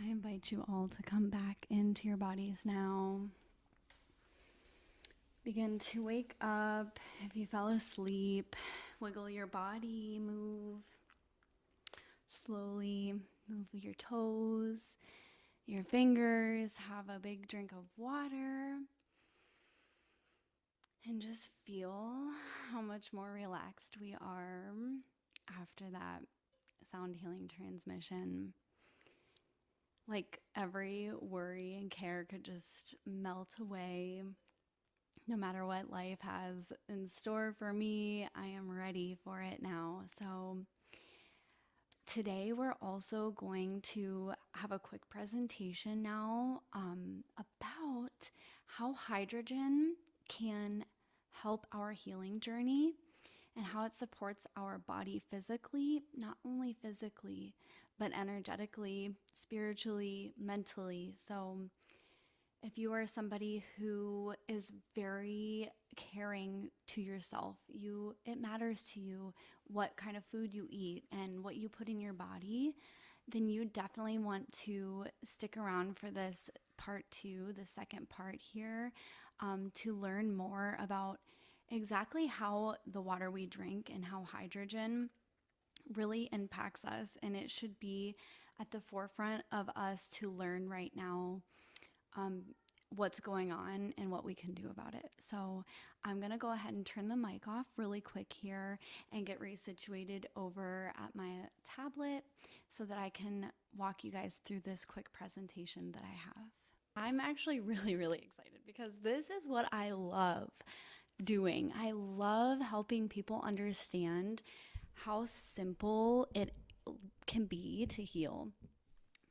I invite you all to come back into your bodies now. Begin to wake up. If you fell asleep, wiggle your body, move slowly, move your toes, your fingers, have a big drink of water, and just feel how much more relaxed we are after that sound healing transmission. Like every worry and care could just melt away. No matter what life has in store for me, I am ready for it now. So today we're also going to have a quick presentation now about how hydrogen can help our healing journey and how it supports our body physically, not only physically, but energetically, spiritually, mentally. So if you are somebody who is very caring to yourself, it matters to you what kind of food you eat and what you put in your body, then you definitely want to stick around for this part 2, the second part here, to learn more about exactly how the water we drink and how hydrogen really impacts us. And it should be at the forefront of us to learn right now what's going on and what we can do about it. So I'm going to go ahead and turn the mic off really quick here and get resituated over at my tablet so that I can walk you guys through this quick presentation that I have. I'm actually really excited because this is what I love doing. I love helping people understand how simple it can be to heal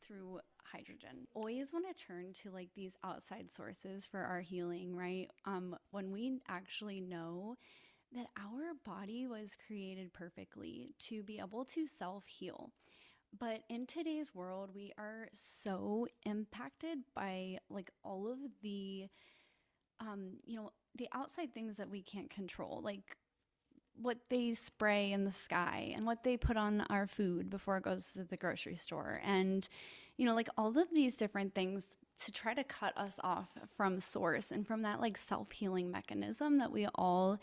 through hydrogen. Always want to turn to like these outside sources for our healing, right? When we actually know that our body was created perfectly to be able to self-heal. But in today's world, we are so impacted by like all of the, the outside things that we can't control, like what they spray in the sky and what they put on our food before it goes to the grocery store. And, like all of these different things to try to cut us off from source and from that like self-healing mechanism that we all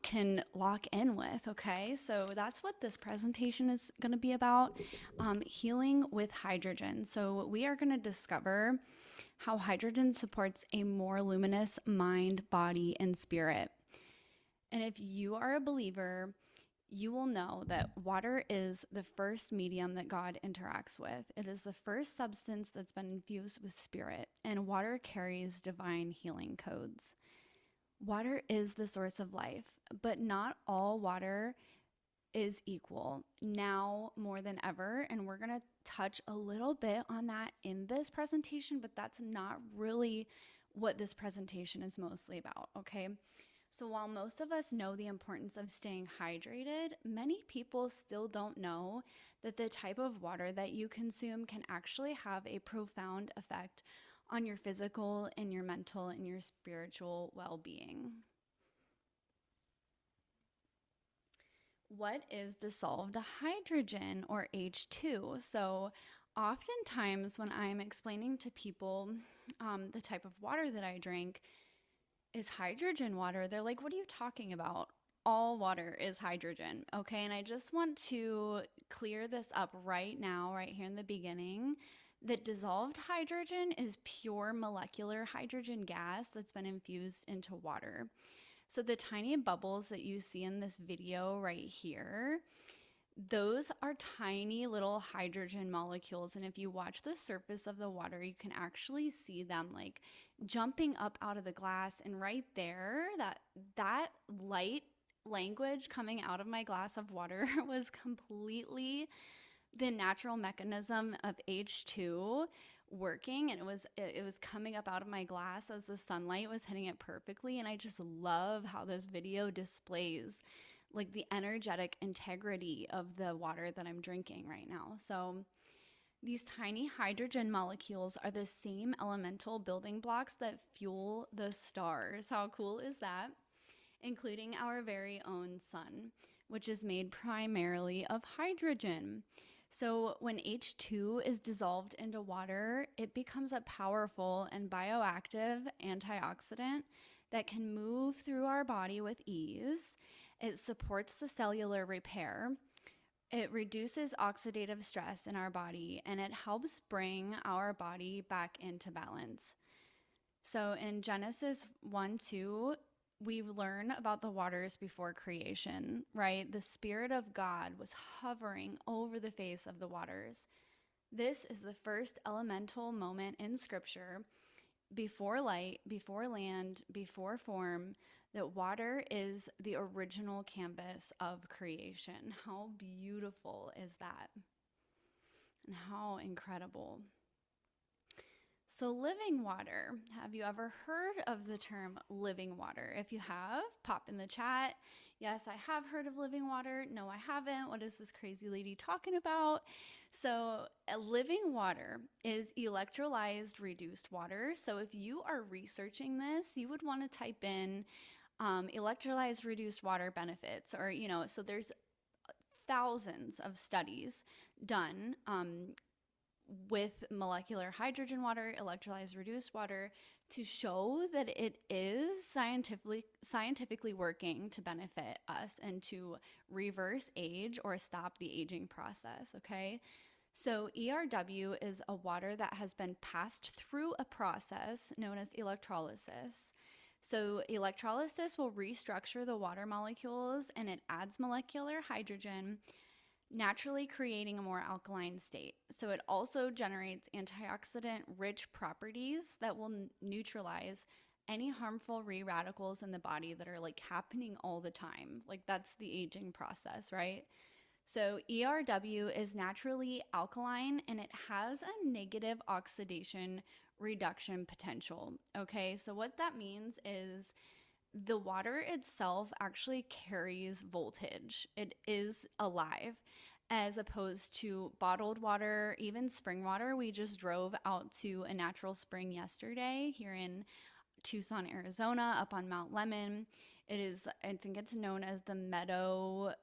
can lock in with. Okay, so that's what this presentation is going to be about, healing with hydrogen. So we are going to discover how hydrogen supports a more luminous mind, body, and spirit. And if you are a believer, you will know that water is the first medium that God interacts with. It is the first substance that's been infused with spirit, and water carries divine healing codes. Water is the source of life, but not all water is equal now more than ever. And we're going to touch a little bit on that in this presentation, but that's not really what this presentation is mostly about, okay? So while most of us know the importance of staying hydrated, many people still don't know that the type of water that you consume can actually have a profound effect on your physical and your mental and your spiritual well-being. What is dissolved hydrogen, or H2? So oftentimes when I'm explaining to people the type of water that I drink is hydrogen water, they're like, what are you talking about? All water is hydrogen, okay? And I just want to clear this up right now, right here in the beginning, that dissolved hydrogen is pure molecular hydrogen gas that's been infused into water. So the tiny bubbles that you see in this video right here, those are tiny little hydrogen molecules. And if you watch the surface of the water, you can actually see them like jumping up out of the glass. And right there, that light language coming out of my glass of water was completely the natural mechanism of H2 working, and it was coming up out of my glass as the sunlight was hitting it perfectly. And I just love how this video displays like the energetic integrity of the water that I'm drinking right now. So these tiny hydrogen molecules are the same elemental building blocks that fuel the stars. How cool is that? Including our very own sun, which is made primarily of hydrogen. So when H2 is dissolved into water, it becomes a powerful and bioactive antioxidant that can move through our body with ease. It supports the cellular repair. It reduces oxidative stress in our body, and it helps bring our body back into balance. So in Genesis 1-2, we learn about the waters before creation, right? The Spirit of God was hovering over the face of the waters. This is the first elemental moment in Scripture, before light, before land, before form, that water is the original canvas of creation. How beautiful is that? And how incredible. So living water, have you ever heard of the term living water? If you have, pop in the chat. Yes, I have heard of living water. No, I haven't. What is this crazy lady talking about? So living water is electrolyzed reduced water. So if you are researching this, you would want to type in electrolyzed reduced water benefits, or, so there's thousands of studies done with molecular hydrogen water, electrolyzed reduced water, to show that it is scientifically working to benefit us and to reverse age or stop the aging process, okay? So ERW is a water that has been passed through a process known as electrolysis. So electrolysis will restructure the water molecules, and it adds molecular hydrogen, naturally creating a more alkaline state. So it also generates antioxidant-rich properties that will neutralize any harmful free radicals in the body that are like happening all the time. Like that's the aging process, right? So ERW is naturally alkaline, and it has a negative oxidation reduction potential. Okay, so what that means is the water itself actually carries voltage. It is alive, as opposed to bottled water, even spring water. We just drove out to a natural spring yesterday here in Tucson, Arizona, up on Mount Lemmon. It is, I think it's known as the Meadow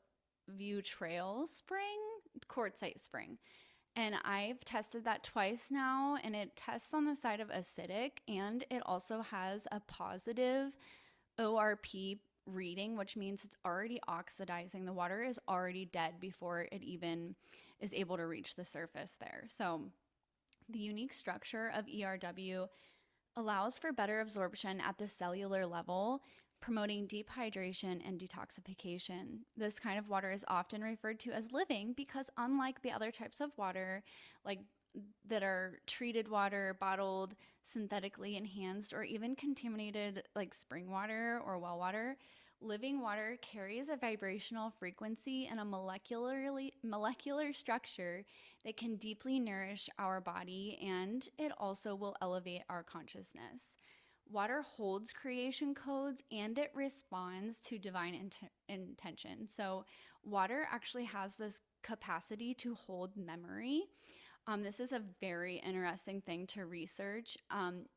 View Trail Spring, Quartzite Spring. And I've tested that twice now, and it tests on the side of acidic, and it also has a positive ORP reading, which means it's already oxidizing. The water is already dead before it even is able to reach the surface there. So the unique structure of ERW allows for better absorption at the cellular level, promoting deep hydration and detoxification. This kind of water is often referred to as living because, unlike the other types of water, like that are treated water, bottled, synthetically enhanced, or even contaminated like spring water or well water, living water carries a vibrational frequency and a molecular structure that can deeply nourish our body, and it also will elevate our consciousness. Water holds creation codes, and it responds to divine intention. So water actually has this capacity to hold memory. This is a very interesting thing to research,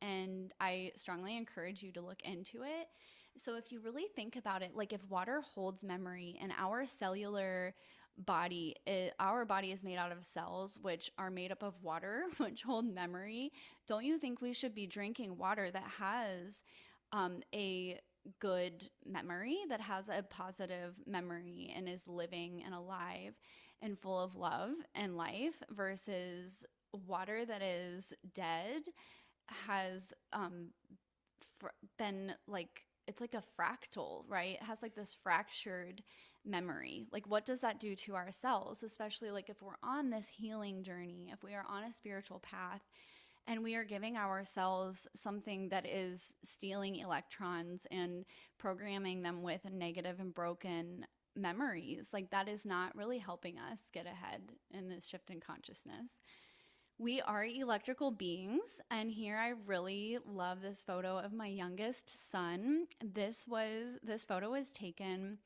and I strongly encourage you to look into it. So if you really think about it, like if water holds memory and our cellular body, our body is made out of cells which are made up of water, which hold memory, don't you think we should be drinking water that has a good memory, that has a positive memory and is living and alive and full of love and life, versus water that is dead, has been like, it's like a fractal, right? It has like this fractured memory. Like what does that do to our cells, especially like if we're on this healing journey, if we are on a spiritual path and we are giving ourselves something that is stealing electrons and programming them with negative and broken memories, like that is not really helping us get ahead in this shift in consciousness. We are electrical beings, and here I really love this photo of my youngest son. This photo was taken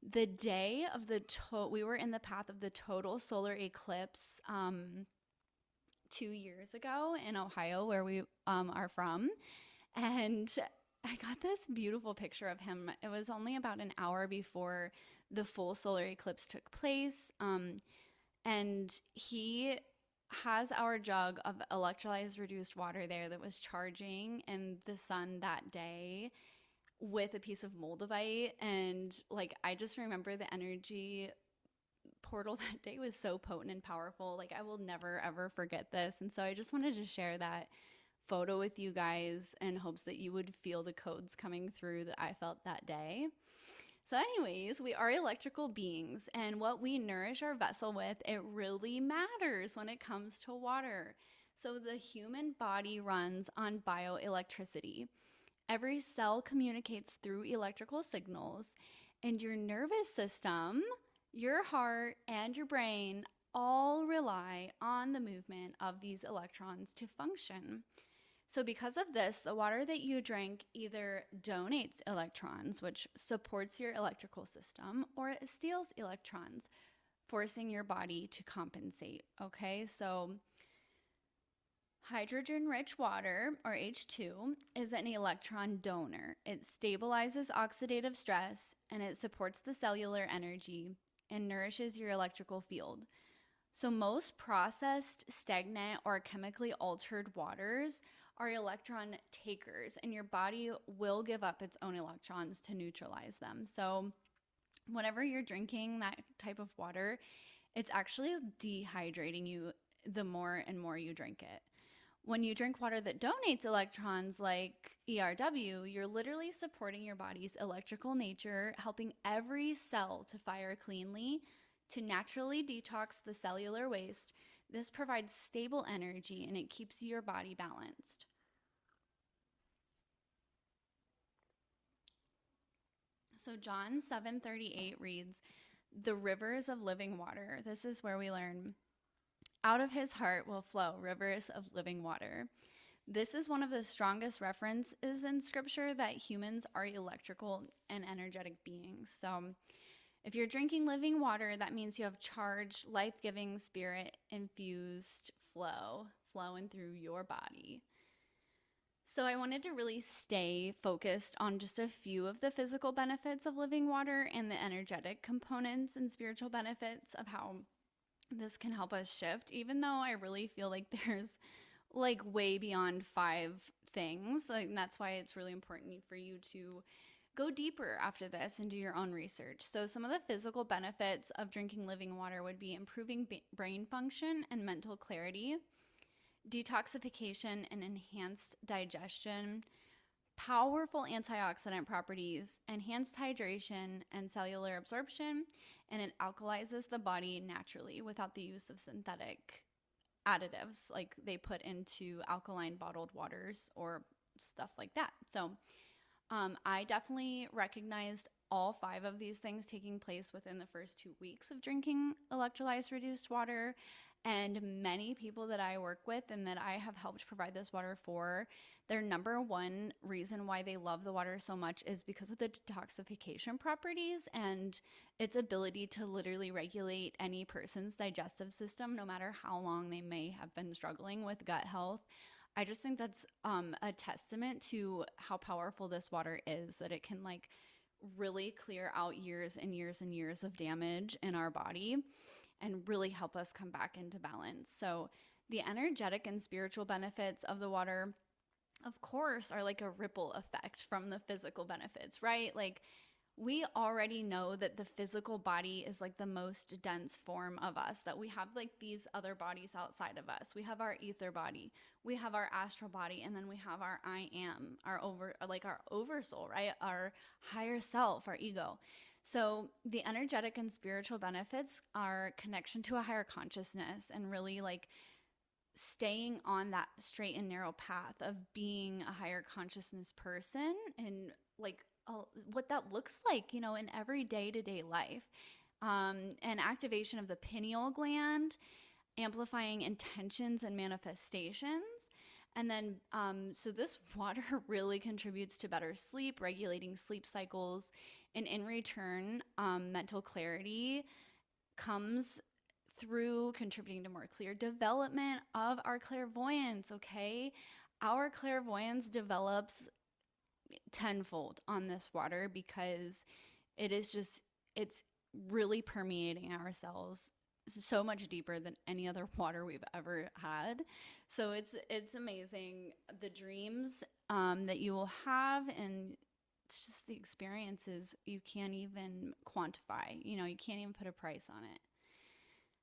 the day of we were in the path of the total solar eclipse 2 years ago in Ohio, where we are from, and I got this beautiful picture of him. It was only about an hour before the full solar eclipse took place. And he has our jug of electrolyzed reduced water there that was charging in the sun that day with a piece of moldavite. And like, I just remember the energy portal that day was so potent and powerful. Like, I will never ever forget this. And so I just wanted to share that photo with you guys in hopes that you would feel the codes coming through that I felt that day. So anyways, we are electrical beings, and what we nourish our vessel with, it really matters when it comes to water. So the human body runs on bioelectricity. Every cell communicates through electrical signals, and your nervous system, your heart, and your brain all rely on the movement of these electrons to function. So, because of this, the water that you drink either donates electrons, which supports your electrical system, or it steals electrons, forcing your body to compensate. Okay, so hydrogen rich water, or H2, is an electron donor. It stabilizes oxidative stress and it supports the cellular energy and nourishes your electrical field. So, most processed, stagnant, or chemically altered waters are electron takers, and your body will give up its own electrons to neutralize them. So, whenever you're drinking that type of water, it's actually dehydrating you the more and more you drink it. When you drink water that donates electrons like ERW, you're literally supporting your body's electrical nature, helping every cell to fire cleanly, to naturally detox the cellular waste. This provides stable energy and it keeps your body balanced. So John 7:38 reads, "The rivers of living water." This is where we learn, "Out of his heart will flow rivers of living water." This is one of the strongest references in scripture that humans are electrical and energetic beings. So if you're drinking living water, that means you have charged, life-giving, spirit-infused flow flowing through your body. So I wanted to really stay focused on just a few of the physical benefits of living water and the energetic components and spiritual benefits of how this can help us shift, even though I really feel like there's like way beyond 5 things. Like, and that's why it's really important for you to go deeper after this and do your own research. So some of the physical benefits of drinking living water would be improving brain function and mental clarity, detoxification and enhanced digestion, powerful antioxidant properties, enhanced hydration and cellular absorption, and it alkalizes the body naturally without the use of synthetic additives like they put into alkaline bottled waters or stuff like that. So I definitely recognized all 5 of these things taking place within the first 2 weeks of drinking electrolyzed reduced water. And many people that I work with and that I have helped provide this water for, their number one reason why they love the water so much is because of the detoxification properties and its ability to literally regulate any person's digestive system, no matter how long they may have been struggling with gut health. I just think that's a testament to how powerful this water is, that it can like really clear out years and years and years of damage in our body and really help us come back into balance. So the energetic and spiritual benefits of the water, of course, are like a ripple effect from the physical benefits, right? Like, we already know that the physical body is like the most dense form of us, that we have like these other bodies outside of us. We have our ether body, we have our astral body, and then we have our I am, our oversoul, right? Our higher self, our ego. So the energetic and spiritual benefits are connection to a higher consciousness and really like staying on that straight and narrow path of being a higher consciousness person and like what that looks like, you know, in every day-to-day life. And activation of the pineal gland, amplifying intentions and manifestations. And then, so this water really contributes to better sleep, regulating sleep cycles. And in return, mental clarity comes through contributing to more clear development of our clairvoyance, okay? Our clairvoyance develops tenfold on this water because it's really permeating our cells so much deeper than any other water we've ever had. So it's amazing the dreams that you will have, and it's just the experiences you can't even quantify. You can't even put a price on it.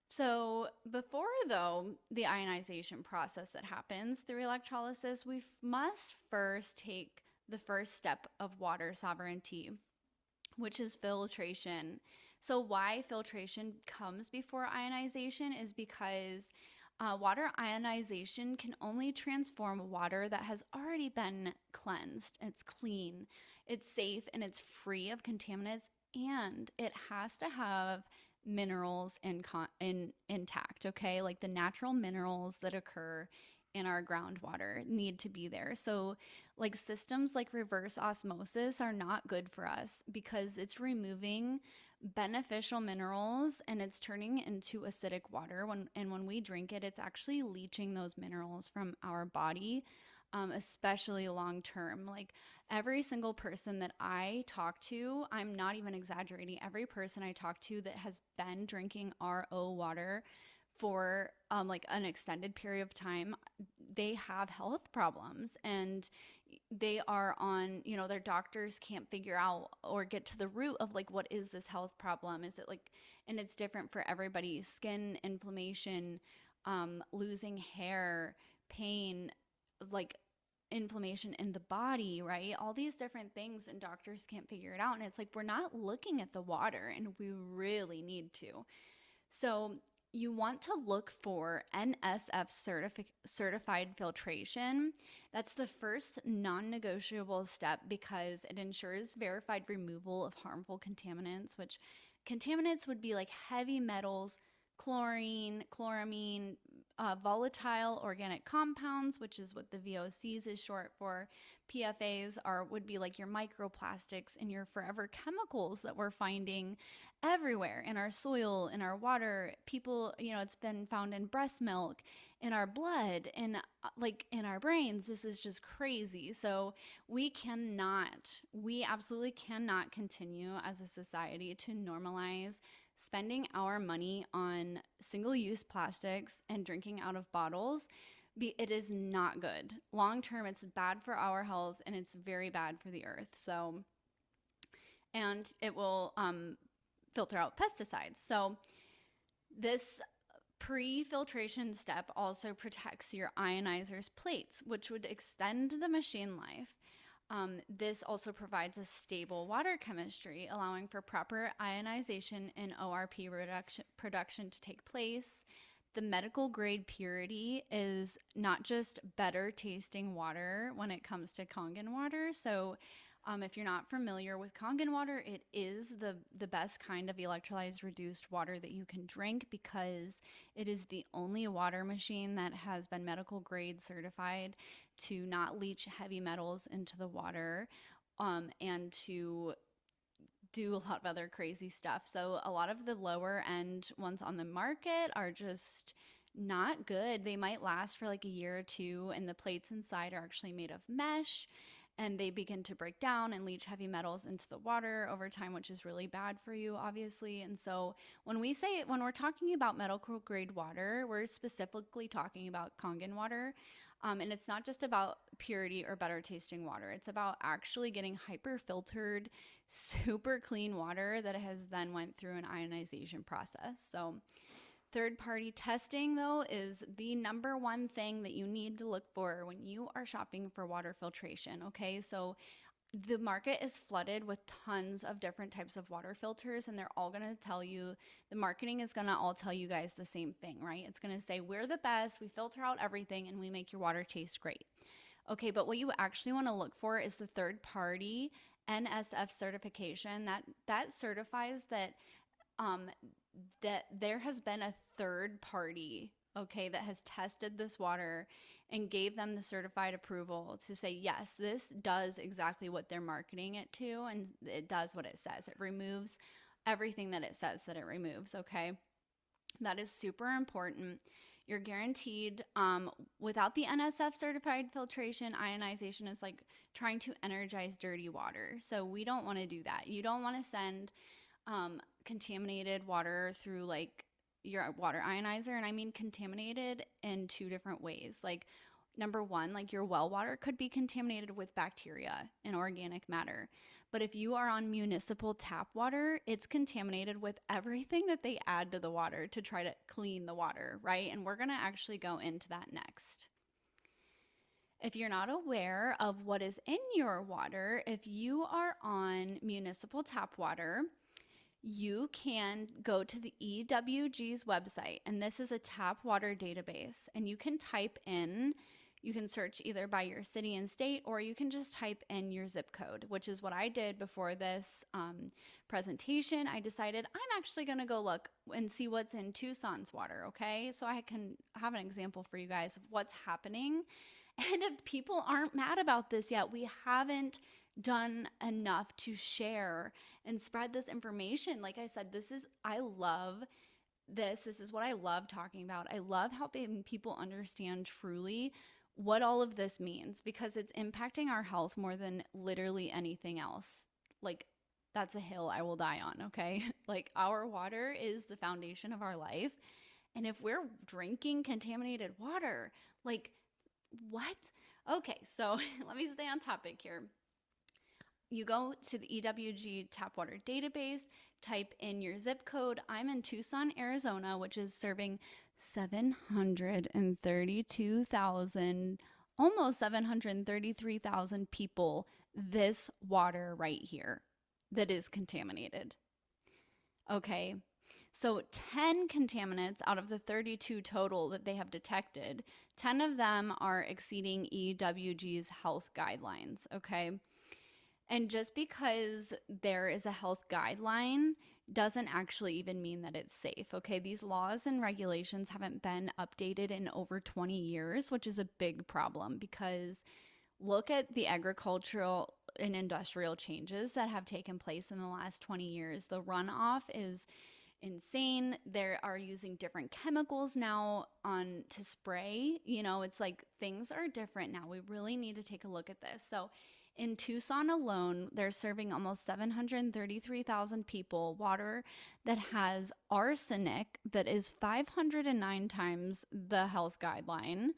So before, though, the ionization process that happens through electrolysis, we must first take the first step of water sovereignty, which is filtration. So why filtration comes before ionization is because water ionization can only transform water that has already been cleansed. It's clean, it's safe, and it's free of contaminants, and it has to have minerals intact, okay? Like the natural minerals that occur in our groundwater need to be there. So like systems like reverse osmosis are not good for us because it's removing beneficial minerals and it's turning into acidic water. When we drink it, it's actually leaching those minerals from our body, especially long term. Like every single person that I talk to, I'm not even exaggerating, every person I talk to that has been drinking RO water for like an extended period of time, they have health problems, and they are on, their doctors can't figure out or get to the root of like, what is this health problem? Is it like, and it's different for everybody: skin inflammation, losing hair, pain, like inflammation in the body, right? All these different things, and doctors can't figure it out. And it's like, we're not looking at the water, and we really need to. So you want to look for NSF certified filtration. That's the first non-negotiable step because it ensures verified removal of harmful contaminants, which contaminants would be like heavy metals, chlorine, chloramine, volatile organic compounds, which is what the VOCs is short for. PFAs would be like your microplastics and your forever chemicals that we're finding everywhere in our soil, in our water. People, it's been found in breast milk, in our blood, in like in our brains. This is just crazy. So we absolutely cannot continue as a society to normalize spending our money on single-use plastics and drinking out of bottles. It is not good. Long term, it's bad for our health, and it's very bad for the earth. So, and it will filter out pesticides. So this pre-filtration step also protects your ionizer's plates, which would extend the machine life. This also provides a stable water chemistry, allowing for proper ionization and ORP production to take place. The medical grade purity is not just better tasting water when it comes to Kangen water. So if you're not familiar with Kangen water, it is the best kind of electrolyzed reduced water that you can drink because it is the only water machine that has been medical grade certified to not leach heavy metals into the water, and to do a lot of other crazy stuff. So a lot of the lower end ones on the market are just not good. They might last for like a year or two, and the plates inside are actually made of mesh, and they begin to break down and leach heavy metals into the water over time, which is really bad for you, obviously. And so when we're talking about medical grade water, we're specifically talking about Kangen water. And it's not just about purity or better tasting water. It's about actually getting hyper filtered, super clean water that has then went through an ionization process. So third-party testing, though, is the number one thing that you need to look for when you are shopping for water filtration, okay? So the market is flooded with tons of different types of water filters, and they're all going to tell you, the marketing is going to all tell you guys the same thing, right? It's going to say, we're the best, we filter out everything, and we make your water taste great. Okay, but what you actually want to look for is the third-party NSF certification. That certifies that that there has been a third party, okay, that has tested this water and gave them the certified approval to say, yes, this does exactly what they're marketing it to, and it does what it says. It removes everything that it says that it removes, okay? That is super important. You're guaranteed, without the NSF certified filtration, ionization is like trying to energize dirty water. So we don't want to do that. You don't want to send contaminated water through like your water ionizer. And I mean contaminated in two different ways. Like, number one, like your well water could be contaminated with bacteria and organic matter. But if you are on municipal tap water, it's contaminated with everything that they add to the water to try to clean the water, right? And we're going to actually go into that next. If you're not aware of what is in your water, if you are on municipal tap water, you can go to the EWG's website, and this is a tap water database, and you can type in, you can search either by your city and state, or you can just type in your zip code, which is what I did before this presentation. I decided I'm actually going to go look and see what's in Tucson's water, okay? So I can have an example for you guys of what's happening. And if people aren't mad about this yet, we haven't done enough to share and spread this information. Like I said, I love this. This is what I love talking about. I love helping people understand truly what all of this means, because it's impacting our health more than literally anything else. Like, that's a hill I will die on, okay? Like, our water is the foundation of our life. And if we're drinking contaminated water, like, what? Okay, so let me stay on topic here. You go to the EWG tap water database, type in your zip code. I'm in Tucson, Arizona, which is serving 732,000, almost 733,000 people, this water right here that is contaminated. Okay, so 10 contaminants out of the 32 total that they have detected, 10 of them are exceeding EWG's health guidelines, okay? And just because there is a health guideline doesn't actually even mean that it's safe, okay? These laws and regulations haven't been updated in over 20 years, which is a big problem, because look at the agricultural and industrial changes that have taken place in the last 20 years. The runoff is insane. They are using different chemicals now to spray. You know, it's like things are different now. We really need to take a look at this. So in Tucson alone, they're serving almost 733,000 people water that has arsenic that is 509 times the health guideline,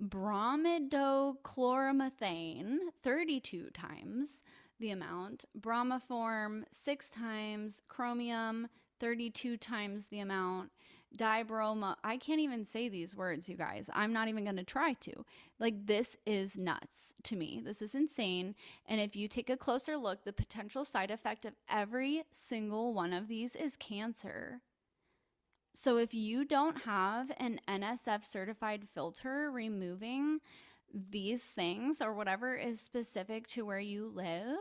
bromidochloromethane 32 times the amount, bromoform 6 times, chromium 32 times the amount, dibromo. I can't even say these words, you guys. I'm not even going to try to. Like, this is nuts to me. This is insane. And if you take a closer look, the potential side effect of every single one of these is cancer. So if you don't have an NSF certified filter removing these things or whatever is specific to where you live,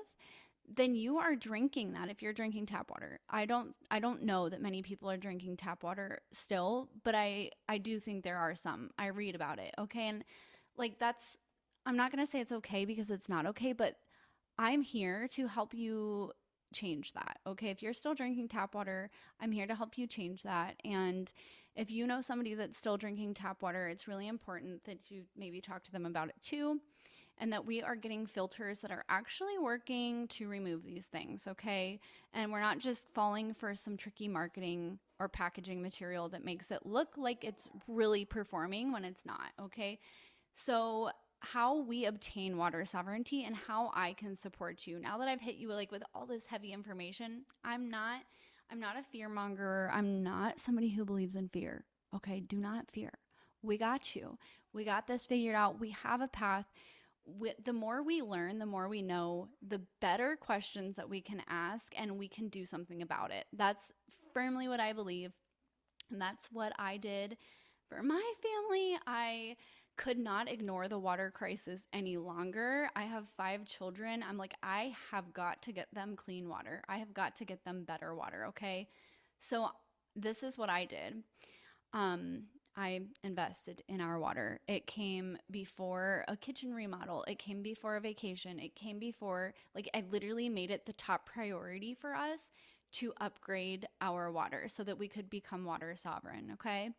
then you are drinking that if you're drinking tap water. I don't know that many people are drinking tap water still, but I do think there are some. I read about it, okay? And like, I'm not going to say it's okay, because it's not okay, but I'm here to help you change that, okay? If you're still drinking tap water, I'm here to help you change that. And if you know somebody that's still drinking tap water, it's really important that you maybe talk to them about it too, and that we are getting filters that are actually working to remove these things, okay? And we're not just falling for some tricky marketing or packaging material that makes it look like it's really performing when it's not, okay? So how we obtain water sovereignty and how I can support you. Now that I've hit you like with all this heavy information, I'm not a fear monger. I'm not somebody who believes in fear, okay? Do not fear. We got you. We got this figured out. We have a path. The more we learn, the more we know, the better questions that we can ask, and we can do something about it. That's firmly what I believe, and that's what I did for my family. I could not ignore the water crisis any longer. I have 5 children. I'm like, I have got to get them clean water. I have got to get them better water, okay? So this is what I did. I invested in our water. It came before a kitchen remodel. It came before a vacation. It came before, like, I literally made it the top priority for us to upgrade our water so that we could become water sovereign, okay?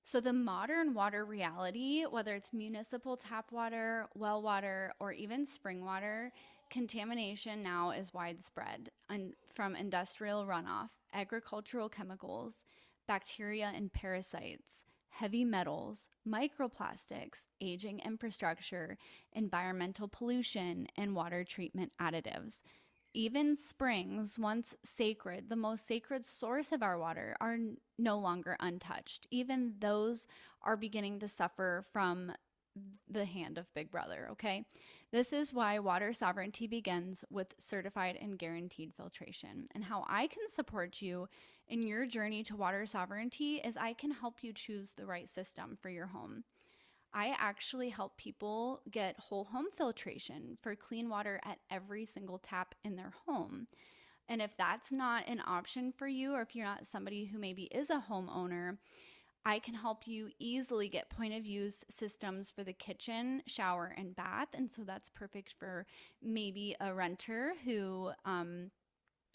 So the modern water reality, whether it's municipal tap water, well water, or even spring water, contamination now is widespread, and from industrial runoff, agricultural chemicals, bacteria and parasites, heavy metals, microplastics, aging infrastructure, environmental pollution, and water treatment additives. Even springs, once sacred, the most sacred source of our water, are no longer untouched. Even those are beginning to suffer from the hand of Big Brother, okay? This is why water sovereignty begins with certified and guaranteed filtration. And how I can support you in your journey to water sovereignty is I can help you choose the right system for your home. I actually help people get whole home filtration for clean water at every single tap in their home. And if that's not an option for you, or if you're not somebody who maybe is a homeowner, I can help you easily get point of use systems for the kitchen, shower, and bath. And so that's perfect for maybe a renter who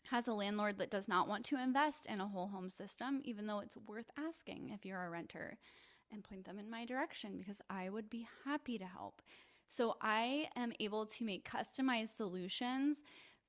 has a landlord that does not want to invest in a whole home system, even though it's worth asking if you're a renter, and point them in my direction because I would be happy to help. So I am able to make customized solutions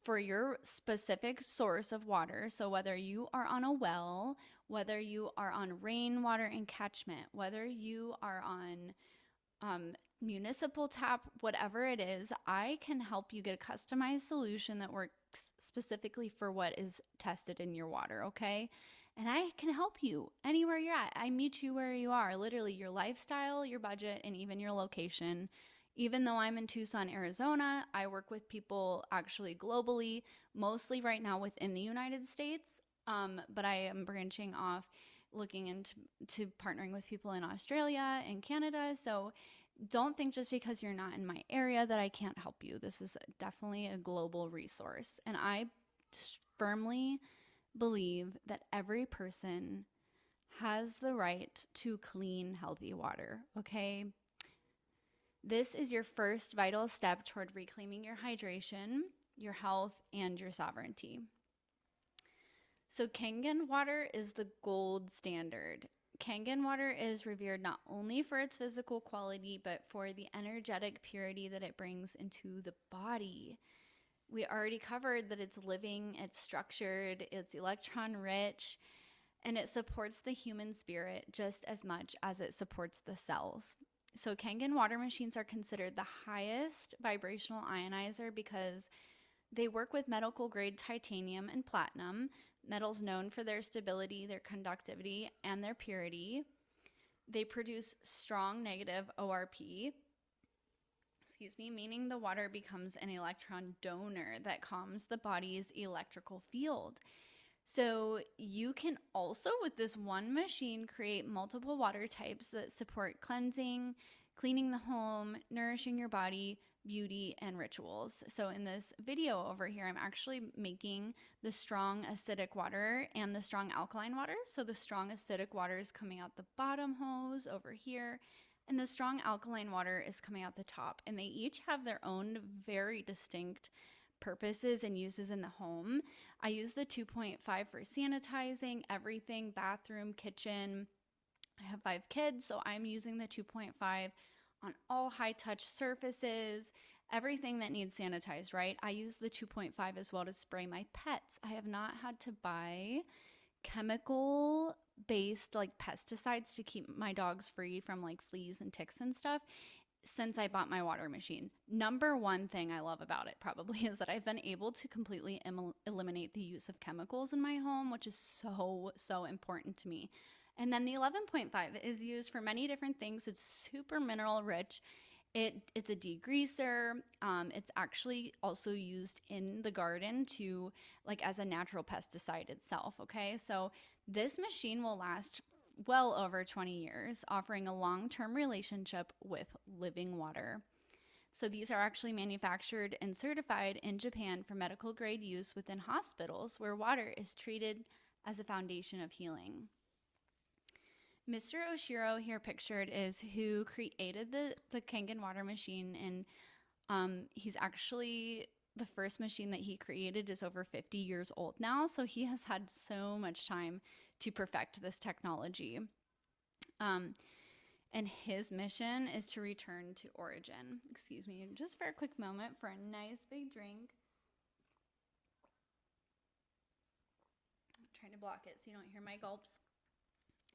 for your specific source of water. So whether you are on a well, whether you are on rainwater and catchment, whether you are on municipal tap, whatever it is, I can help you get a customized solution that works specifically for what is tested in your water, okay? And I can help you anywhere you're at. I meet you where you are, literally your lifestyle, your budget, and even your location. Even though I'm in Tucson, Arizona, I work with people actually globally, mostly right now within the United States. But I am branching off, looking into partnering with people in Australia and Canada. So don't think just because you're not in my area that I can't help you. This is definitely a global resource. And I firmly believe that every person has the right to clean, healthy water, okay? This is your first vital step toward reclaiming your hydration, your health, and your sovereignty. So Kangen water is the gold standard. Kangen water is revered not only for its physical quality, but for the energetic purity that it brings into the body. We already covered that it's living, it's structured, it's electron rich, and it supports the human spirit just as much as it supports the cells. So Kangen water machines are considered the highest vibrational ionizer because they work with medical grade titanium and platinum, metals known for their stability, their conductivity, and their purity. They produce strong negative ORP, meaning the water becomes an electron donor that calms the body's electrical field. So you can also, with this one machine, create multiple water types that support cleansing, cleaning the home, nourishing your body, beauty, and rituals. So in this video over here, I'm actually making the strong acidic water and the strong alkaline water. So the strong acidic water is coming out the bottom hose over here, and the strong alkaline water is coming out the top. And they each have their own very distinct purposes and uses in the home. I use the 2.5 for sanitizing everything, bathroom, kitchen. I have 5 kids, so I'm using the 2.5 on all high touch surfaces, everything that needs sanitized, right? I use the 2.5 as well to spray my pets. I have not had to buy chemical based like pesticides to keep my dogs free from like fleas and ticks and stuff since I bought my water machine. Number one thing I love about it probably is that I've been able to completely eliminate the use of chemicals in my home, which is so important to me. And then the 11.5 is used for many different things. It's super mineral rich. It's a degreaser. It's actually also used in the garden to like as a natural pesticide itself. Okay, so this machine will last well over 20 years, offering a long-term relationship with living water. So these are actually manufactured and certified in Japan for medical grade use within hospitals where water is treated as a foundation of healing. Mr. Oshiro here pictured is who created the Kangen water machine, and he's actually, the first machine that he created is over 50 years old now, so he has had so much time to perfect this technology. And his mission is to return to origin. Excuse me, just for a quick moment for a nice big drink. I'm trying to block it so you don't hear my gulps.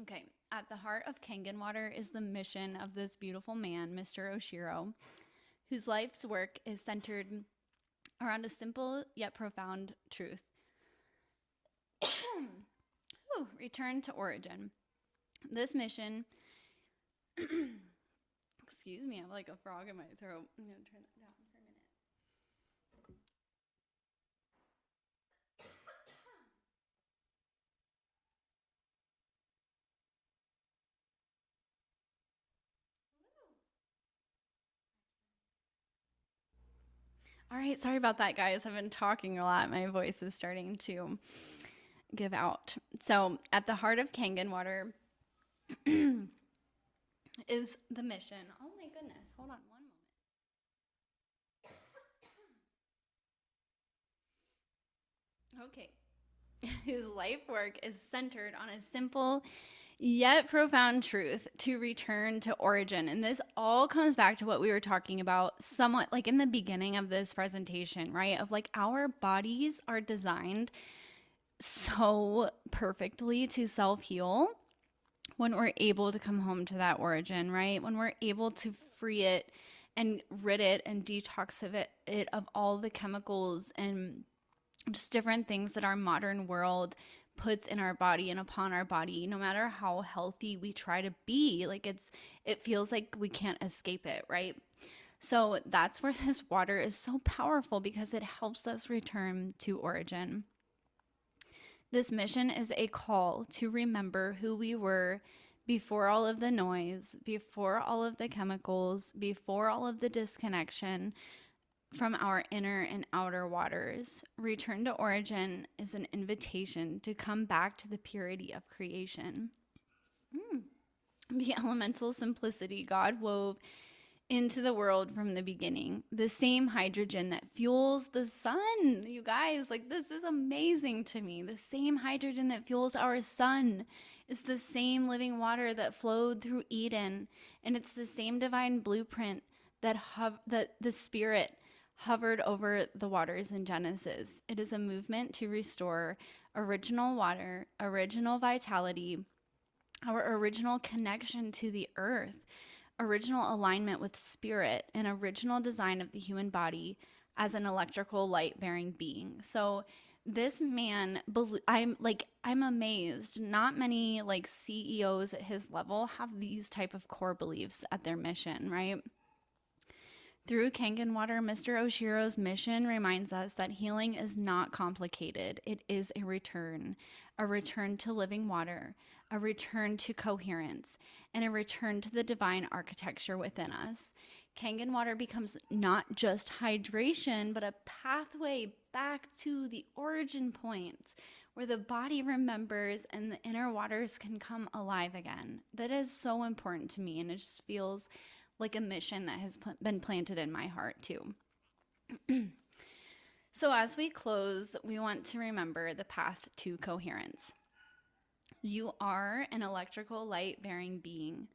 Okay, at the heart of Kangen water is the mission of this beautiful man, Mr. Oshiro, whose life's work is centered around a simple yet profound truth. Return to origin. This mission, excuse me, I have like a frog in my throat. I'm going to turn it down for a minute. All right, sorry about that, guys. I've been talking a lot. My voice is starting to give out. So, at the heart of Kangen water is the mission. Oh my goodness, hold on one moment. Okay. Whose life work is centered on a simple yet profound truth to return to origin. And this all comes back to what we were talking about somewhat like in the beginning of this presentation, right? Of like our bodies are designed so perfectly to self-heal when we're able to come home to that origin, right? When we're able to free it and rid it and detoxify it of all the chemicals and just different things that our modern world puts in our body and upon our body, no matter how healthy we try to be. Like it feels like we can't escape it, right? So that's where this water is so powerful, because it helps us return to origin. This mission is a call to remember who we were before all of the noise, before all of the chemicals, before all of the disconnection from our inner and outer waters. Return to origin is an invitation to come back to the purity of creation. The elemental simplicity God wove into the world from the beginning. The same hydrogen that fuels the sun. You guys, like, this is amazing to me. The same hydrogen that fuels our sun is the same living water that flowed through Eden. And it's the same divine blueprint that the Spirit hovered over the waters in Genesis. It is a movement to restore original water, original vitality, our original connection to the earth, original alignment with spirit, and original design of the human body as an electrical light-bearing being. So this man, I'm amazed. Not many like CEOs at his level have these type of core beliefs at their mission, right? Through Kangen water, Mr. Oshiro's mission reminds us that healing is not complicated. It is a return to living water, a return to coherence, and a return to the divine architecture within us. Kangen water becomes not just hydration, but a pathway back to the origin point where the body remembers and the inner waters can come alive again. That is so important to me, and it just feels like a mission that has been planted in my heart too. So as we close, we want to remember the path to coherence. You are an electrical light-bearing being.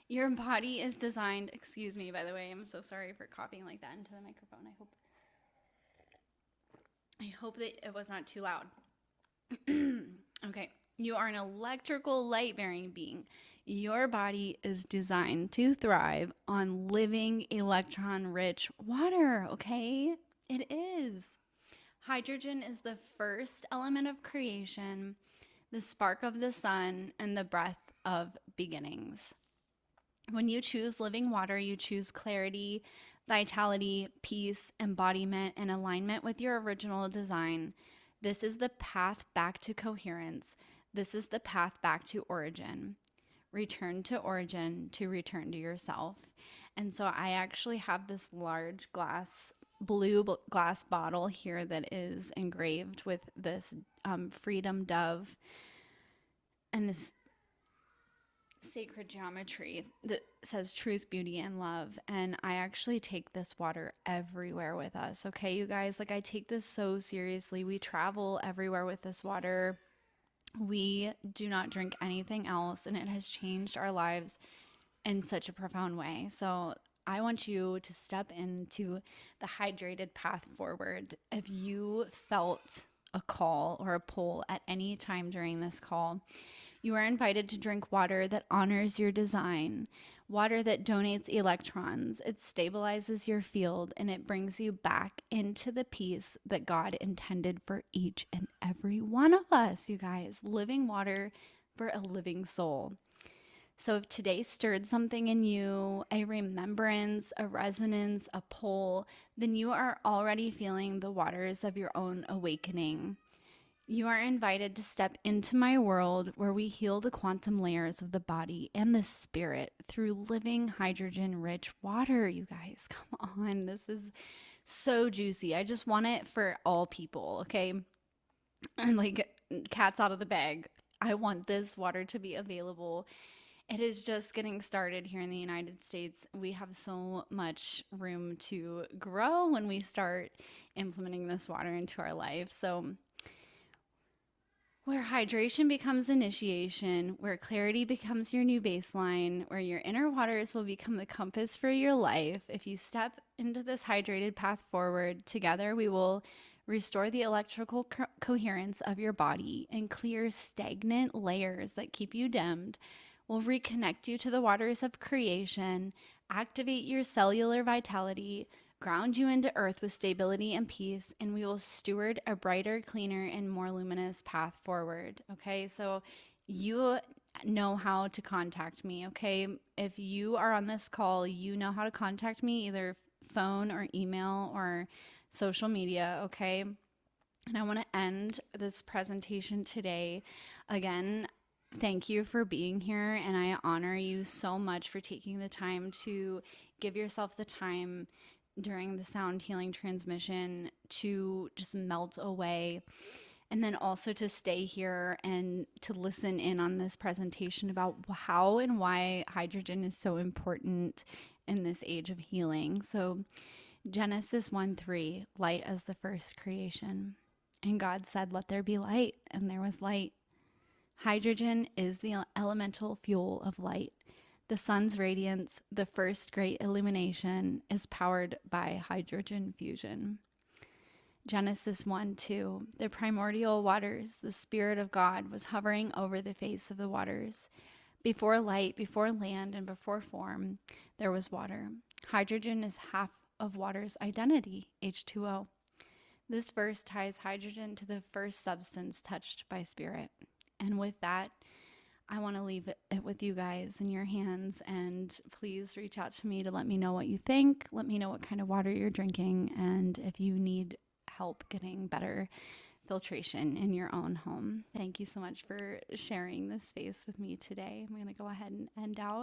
Your body is designed, excuse me, by the way, I'm so sorry for coughing like that into the microphone. I hope that it was not too loud. Okay. You are an electrical light-bearing being. Your body is designed to thrive on living electron-rich water, okay? It is. Hydrogen is the first element of creation, the spark of the sun, and the breath of beginnings. When you choose living water, you choose clarity, vitality, peace, embodiment, and alignment with your original design. This is the path back to coherence. This is the path back to origin. Return to origin to return to yourself. And so I actually have this large blue glass bottle here that is engraved with this freedom dove and this sacred geometry that says truth, beauty, and love. And I actually take this water everywhere with us. Okay, you guys, like I take this so seriously. We travel everywhere with this water. We do not drink anything else, and it has changed our lives in such a profound way. So I want you to step into the hydrated path forward. If you felt a call or a poll at any time during this call. You are invited to drink water that honors your design, water that donates electrons. It stabilizes your field and it brings you back into the peace that God intended for each and every one of us, you guys. Living water for a living soul. So if today stirred something in you, a remembrance, a resonance, a pull, then you are already feeling the waters of your own awakening. You are invited to step into my world where we heal the quantum layers of the body and the spirit through living hydrogen-rich water, you guys. Come on, this is so juicy. I just want it for all people, okay? And like cats out of the bag. I want this water to be available. It is just getting started here in the United States. We have so much room to grow when we start implementing this water into our life. So where hydration becomes initiation, where clarity becomes your new baseline, where your inner waters will become the compass for your life. If you step into this hydrated path forward, together we will restore the electrical coherence of your body and clear stagnant layers that keep you dimmed. We'll reconnect you to the waters of creation, activate your cellular vitality, ground you into earth with stability and peace, and we will steward a brighter, cleaner, and more luminous path forward. Okay, so you know how to contact me. Okay, if you are on this call, you know how to contact me, either phone or email or social media. Okay, and I want to end this presentation today. Again, thank you for being here, and I honor you so much for taking the time to give yourself the time during the sound healing transmission to just melt away, and then also to stay here and to listen in on this presentation about how and why hydrogen is so important in this age of healing. So Genesis 1:3, light as the first creation. And God said, let there be light, and there was light. Hydrogen is the elemental fuel of light. The sun's radiance, the first great illumination, is powered by hydrogen fusion. Genesis 1:2, the primordial waters, the Spirit of God was hovering over the face of the waters. Before light, before land, and before form, there was water. Hydrogen is half of water's identity, H2O. This verse ties hydrogen to the first substance touched by spirit. And with that, I want to leave it with you guys in your hands, and please reach out to me to let me know what you think. Let me know what kind of water you're drinking, and if you need help getting better filtration in your own home. Thank you so much for sharing this space with me today. I'm going to go ahead and end out.